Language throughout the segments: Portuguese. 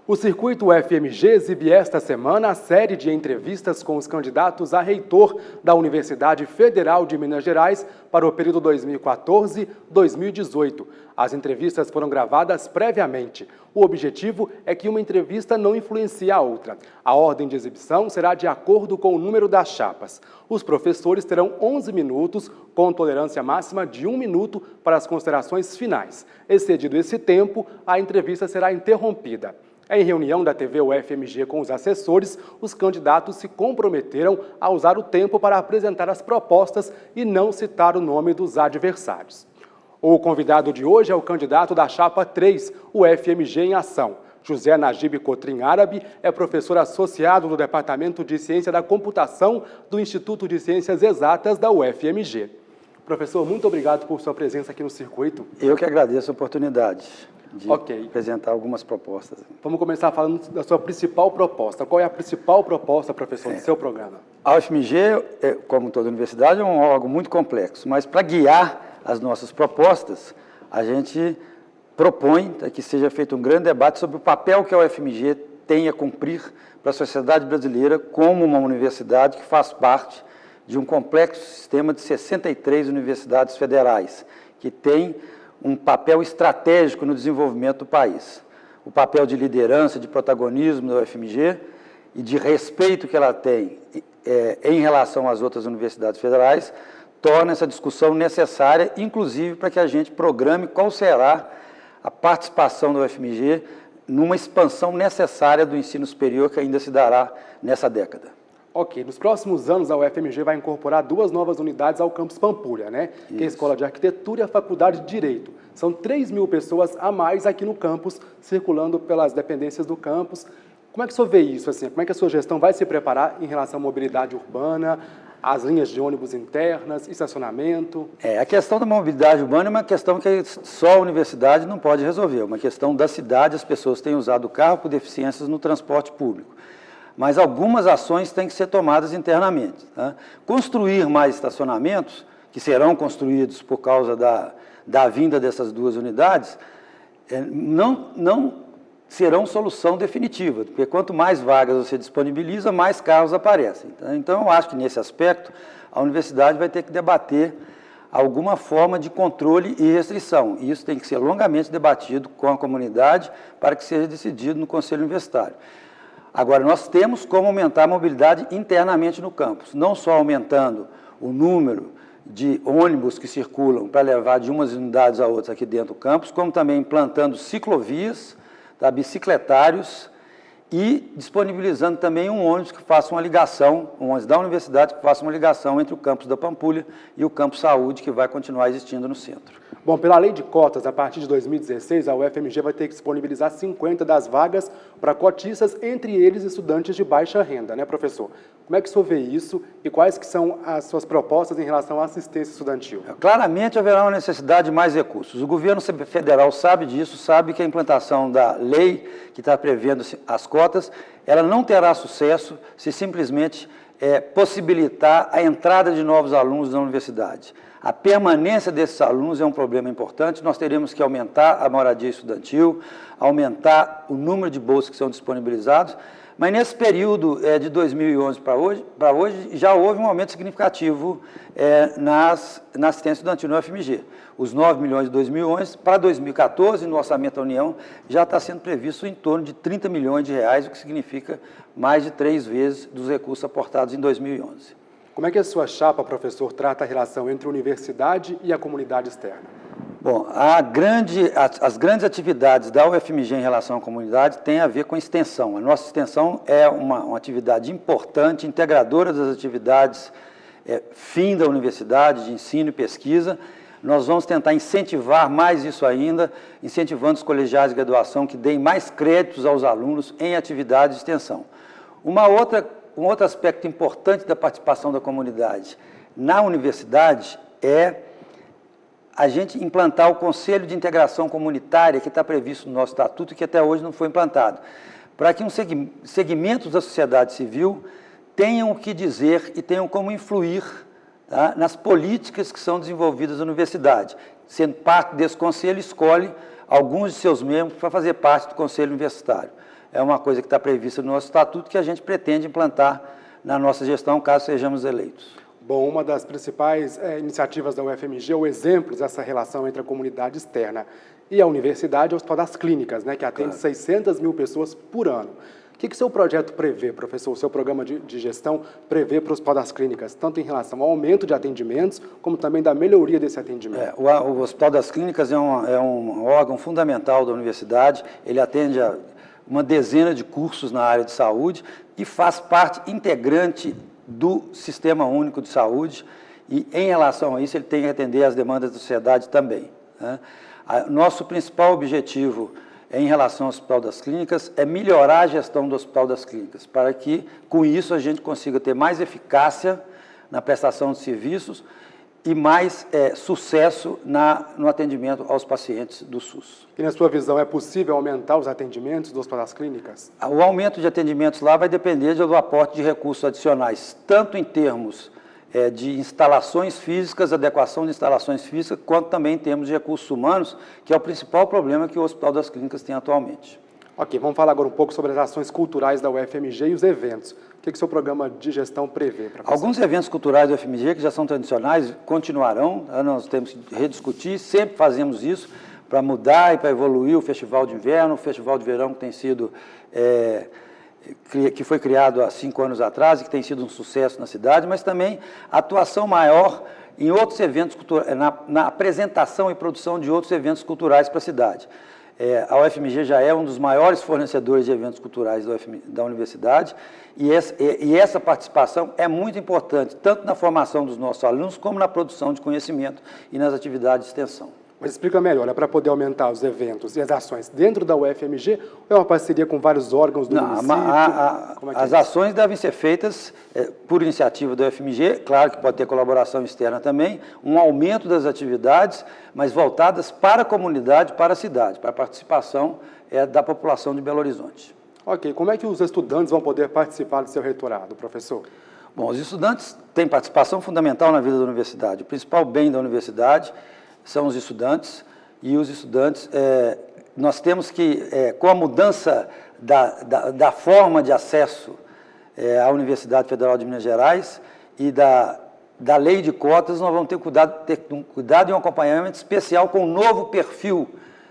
O Circuito UFMG exibe esta semana a série de entrevistas com os candidatos a reitor da Universidade Federal de Minas Gerais para o período 2014-2018. As entrevistas foram gravadas previamente. O objetivo é que uma entrevista não influencie a outra. A ordem de exibição será de acordo com o número das chapas. Os professores terão 11 minutos, com tolerância máxima de 1 minuto para as considerações finais. Excedido esse tempo, a entrevista será interrompida. Em reunião da TV UFMG com os assessores, os candidatos se comprometeram a usar o tempo para apresentar as propostas e não citar o nome dos adversários. O convidado de hoje é o candidato da chapa 3, o UFMG em Ação. José Najib Cotrim Árabe é professor associado do Departamento de Ciência da Computação do Instituto de Ciências Exatas da UFMG. Professor, muito obrigado por sua presença aqui no circuito. Eu que agradeço a oportunidade de apresentar algumas propostas. Vamos começar falando da sua principal proposta. Qual é a principal proposta, professor, do seu programa? A UFMG, como toda universidade, é um órgão muito complexo, mas para guiar as nossas propostas, a gente propõe que seja feito um grande debate sobre o papel que a UFMG tem a cumprir para a sociedade brasileira como uma universidade que faz parte de um complexo sistema de 63 universidades federais, que tem um papel estratégico no desenvolvimento do país. O papel de liderança, de protagonismo da UFMG e de respeito que ela tem em relação às outras universidades federais, torna essa discussão necessária, inclusive para que a gente programe qual será a participação da UFMG numa expansão necessária do ensino superior que ainda se dará nessa década. Ok, nos próximos anos a UFMG vai incorporar 2 novas unidades ao campus Pampulha, né? Isso. Que é a Escola de Arquitetura e a Faculdade de Direito. São 3.000 pessoas a mais aqui no campus, circulando pelas dependências do campus. Como é que o senhor vê isso? Assim? Como é que a sua gestão vai se preparar em relação à mobilidade urbana, às linhas de ônibus internas, estacionamento? A questão da mobilidade urbana é uma questão que só a universidade não pode resolver. É uma questão da cidade, as pessoas têm usado o carro por deficiências no transporte público. Mas algumas ações têm que ser tomadas internamente. Tá? Construir mais estacionamentos, que serão construídos por causa da vinda dessas 2 unidades, não serão solução definitiva, porque quanto mais vagas você disponibiliza, mais carros aparecem. Tá? Então, eu acho que nesse aspecto, a universidade vai ter que debater alguma forma de controle e restrição. E isso tem que ser longamente debatido com a comunidade para que seja decidido no Conselho Universitário. Agora, nós temos como aumentar a mobilidade internamente no campus, não só aumentando o número de ônibus que circulam para levar de umas unidades a outras aqui dentro do campus, como também implantando ciclovias, bicicletários e disponibilizando também um ônibus que faça uma ligação, um ônibus da universidade que faça uma ligação entre o campus da Pampulha e o campus Saúde, que vai continuar existindo no centro. Bom, pela lei de cotas, a partir de 2016, a UFMG vai ter que disponibilizar 50 das vagas para cotistas, entre eles estudantes de baixa renda, né, professor? Como é que o senhor vê isso e quais que são as suas propostas em relação à assistência estudantil? Claramente haverá uma necessidade de mais recursos. O governo federal sabe disso, sabe que a implantação da lei que está prevendo as cotas, ela não terá sucesso se simplesmente possibilitar a entrada de novos alunos na universidade. A permanência desses alunos é um problema importante, nós teremos que aumentar a moradia estudantil, aumentar o número de bolsas que são disponibilizados, mas nesse período de 2011 para hoje, já houve um aumento significativo na assistência estudantil no UFMG. Os 9 milhões de 2011, para 2014, no orçamento da União, já está sendo previsto em torno de 30 milhões de reais, o que significa mais de 3 vezes dos recursos aportados em 2011. Como é que a sua chapa, professor, trata a relação entre a universidade e a comunidade externa? Bom, as grandes atividades da UFMG em relação à comunidade têm a ver com extensão. A nossa extensão é uma atividade importante, integradora das atividades fim da universidade, de ensino e pesquisa. Nós vamos tentar incentivar mais isso ainda, incentivando os colegiais de graduação que deem mais créditos aos alunos em atividades de extensão. Um outro aspecto importante da participação da comunidade na universidade é a gente implantar o Conselho de Integração Comunitária, que está previsto no nosso estatuto e que até hoje não foi implantado, para que segmentos da sociedade civil tenham o que dizer e tenham como influir nas políticas que são desenvolvidas na universidade. Sendo parte desse conselho, escolhe alguns de seus membros para fazer parte do conselho universitário. é uma coisa que está prevista no nosso estatuto que a gente pretende implantar na nossa gestão, caso sejamos eleitos. Bom, uma das principais iniciativas da UFMG, ou exemplos dessa relação entre a comunidade externa e a universidade, é o Hospital das Clínicas, né, que atende 600 mil pessoas por ano. O que o seu projeto prevê, professor? O seu programa de gestão prevê para o Hospital das Clínicas, tanto em relação ao aumento de atendimentos, como também da melhoria desse atendimento? O Hospital das Clínicas é um órgão fundamental da universidade, ele atende a uma dezena de cursos na área de saúde e faz parte integrante do Sistema Único de Saúde, e em relação a isso ele tem que atender às demandas da sociedade também, né? Nosso principal objetivo em relação ao Hospital das Clínicas é melhorar a gestão do Hospital das Clínicas, para que, com isso, a gente consiga ter mais eficácia na prestação de serviços e mais sucesso no atendimento aos pacientes do SUS. E, na sua visão, é possível aumentar os atendimentos do Hospital das Clínicas? O aumento de atendimentos lá vai depender do aporte de recursos adicionais, tanto em termos de instalações físicas, adequação de instalações físicas, quanto também em termos de recursos humanos, que é o principal problema que o Hospital das Clínicas tem atualmente. Ok, vamos falar agora um pouco sobre as ações culturais da UFMG e os eventos. O que o seu programa de gestão prevê, professor? Alguns eventos culturais da UFMG, que já são tradicionais, continuarão, nós temos que rediscutir, sempre fazemos isso, para mudar e para evoluir o Festival de Inverno, o Festival de Verão que tem sido... que foi criado há 5 anos atrás e que tem sido um sucesso na cidade, mas também atuação maior em outros eventos culturais, na apresentação e produção de outros eventos culturais para a cidade. A UFMG já é um dos maiores fornecedores de eventos culturais da universidade e essa participação é muito importante, tanto na formação dos nossos alunos, como na produção de conhecimento e nas atividades de extensão. Mas explica melhor, é para poder aumentar os eventos e as ações dentro da UFMG ou é uma parceria com vários órgãos do município? As ações devem ser feitas por iniciativa da UFMG, claro que pode ter colaboração externa também, um aumento das atividades, mas voltadas para a comunidade, para a cidade, para a participação da população de Belo Horizonte. Ok, como é que os estudantes vão poder participar do seu reitorado, professor? Bom, os estudantes têm participação fundamental na vida da universidade. O principal bem da universidade são os estudantes, e os estudantes, nós temos que, com a mudança da forma de acesso à Universidade Federal de Minas Gerais e da lei de cotas, nós vamos ter cuidado e um acompanhamento especial com o novo perfil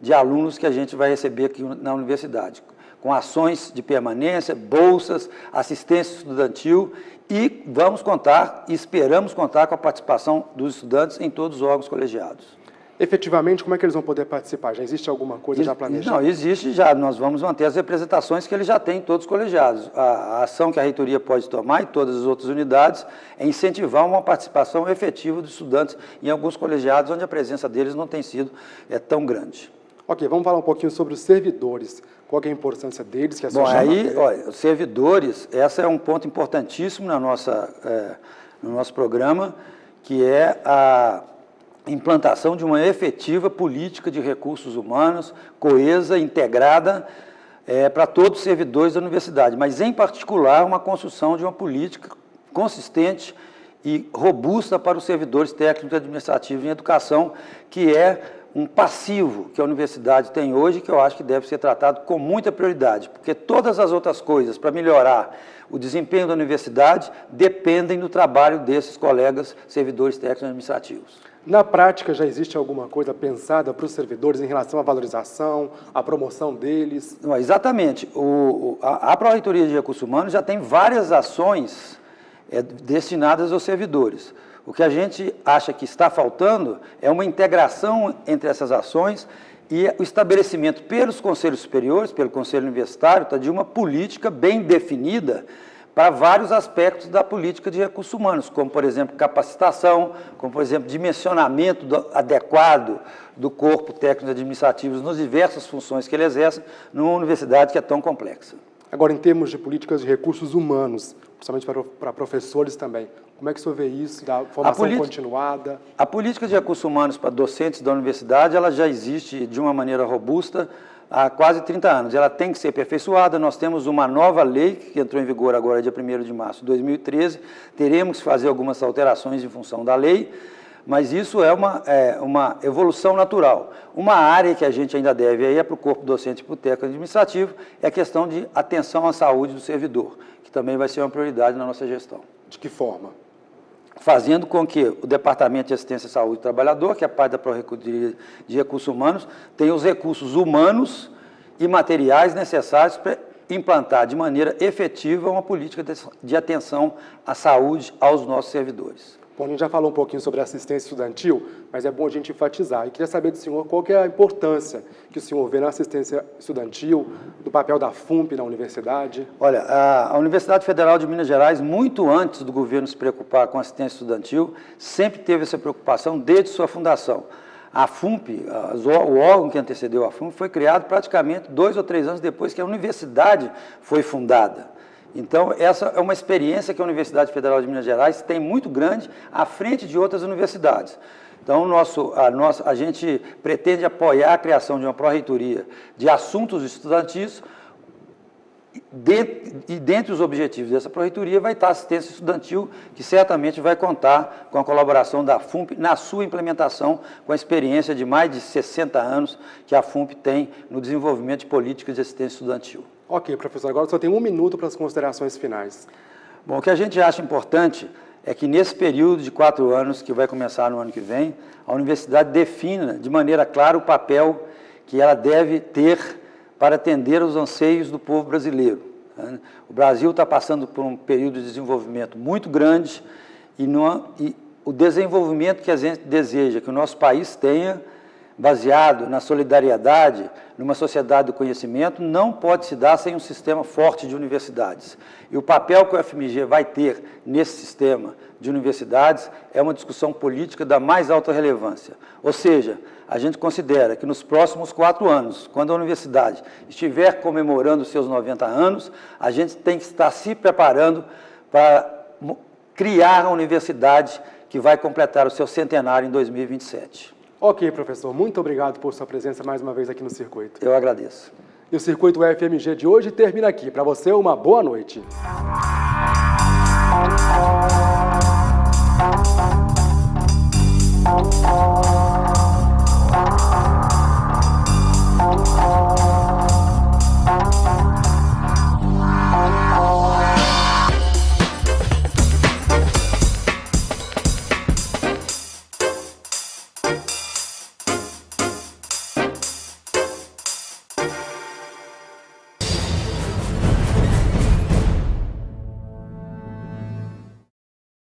de alunos que a gente vai receber aqui na universidade, com ações de permanência, bolsas, assistência estudantil, e vamos contar, e esperamos contar com a participação dos estudantes em todos os órgãos colegiados. Efetivamente, como é que eles vão poder participar? Já existe alguma coisa já planejada? Não, existe já. Nós vamos manter as representações que eles já têm, todos colegiados. A ação que a reitoria pode tomar, e todas as outras unidades, é incentivar uma participação efetiva dos estudantes em alguns colegiados, onde a presença deles não tem sido tão grande. Ok, vamos falar um pouquinho sobre os servidores. Qual é a importância deles? Que Bom, aí, olha, os servidores, esse é um ponto importantíssimo no nosso programa, que é a implantação de uma efetiva política de recursos humanos, coesa, integrada, para todos os servidores da universidade, mas, em particular, uma construção de uma política consistente e robusta para os servidores técnicos, administrativos em educação, que é um passivo que a universidade tem hoje, que eu acho que deve ser tratado com muita prioridade, porque todas as outras coisas para melhorar o desempenho da universidade dependem do trabalho desses colegas servidores técnicos administrativos. Na prática, já existe alguma coisa pensada para os servidores em relação à valorização, à promoção deles? Não, exatamente. A Pró-Reitoria de Recursos Humanos já tem várias ações destinadas aos servidores. O que a gente acha que está faltando é uma integração entre essas ações e o estabelecimento pelos conselhos superiores, pelo Conselho Universitário, de uma política bem definida para vários aspectos da política de recursos humanos, como, por exemplo, capacitação, como, por exemplo, dimensionamento adequado do corpo técnico administrativo nas diversas funções que ele exerce numa universidade que é tão complexa. Agora, em termos de políticas de recursos humanos, principalmente para professores também, como é que o senhor vê isso, da formação continuada? A política de recursos humanos para docentes da universidade, ela já existe de uma maneira robusta há quase 30 anos. Ela tem que ser aperfeiçoada. Nós temos uma nova lei que entrou em vigor agora, dia 1º de março de 2013. Teremos que fazer algumas alterações em função da lei, mas isso é uma evolução natural. Uma área que a gente ainda deve aí é para o corpo docente e para o técnico administrativo, é a questão de atenção à saúde do servidor, que também vai ser uma prioridade na nossa gestão. De que forma? Fazendo com que o Departamento de Assistência à Saúde do Trabalhador, que é a parte da Pró-Reitoria de Recursos Humanos, tenha os recursos humanos e materiais necessários para implantar de maneira efetiva uma política de atenção à saúde aos nossos servidores. Bom, a gente já falou um pouquinho sobre assistência estudantil, mas é bom a gente enfatizar. E queria saber do senhor qual que é a importância que o senhor vê na assistência estudantil, do papel da FUNP na universidade. Olha, a Universidade Federal de Minas Gerais, muito antes do governo se preocupar com a assistência estudantil, sempre teve essa preocupação desde sua fundação. A FUNP, o órgão que antecedeu a FUNP, foi criado praticamente 2 ou 3 anos depois que a universidade foi fundada. Então, essa é uma experiência que a Universidade Federal de Minas Gerais tem muito grande à frente de outras universidades. Então, a gente pretende apoiar a criação de uma pró-reitoria de assuntos estudantis, e dentre os objetivos dessa pró-reitoria vai estar a assistência estudantil, que certamente vai contar com a colaboração da FUNP na sua implementação, com a experiência de mais de 60 anos que a FUNP tem no desenvolvimento de políticas de assistência estudantil. Ok, professor, agora só tem 1 minuto para as considerações finais. Bom, o que a gente acha importante é que nesse período de 4 anos, que vai começar no ano que vem, a universidade defina de maneira clara o papel que ela deve ter para atender os anseios do povo brasileiro. O Brasil está passando por um período de desenvolvimento muito grande e o desenvolvimento que a gente deseja que o nosso país tenha, baseado na solidariedade, numa sociedade do conhecimento, não pode se dar sem um sistema forte de universidades. E o papel que o FMG vai ter nesse sistema de universidades é uma discussão política da mais alta relevância. Ou seja, a gente considera que nos próximos 4 anos, quando a universidade estiver comemorando os seus 90 anos, a gente tem que estar se preparando para criar a universidade que vai completar o seu centenário em 2027. Ok, professor, muito obrigado por sua presença mais uma vez aqui no Circuito. Eu agradeço. E o Circuito UFMG de hoje termina aqui. Para você, uma boa noite.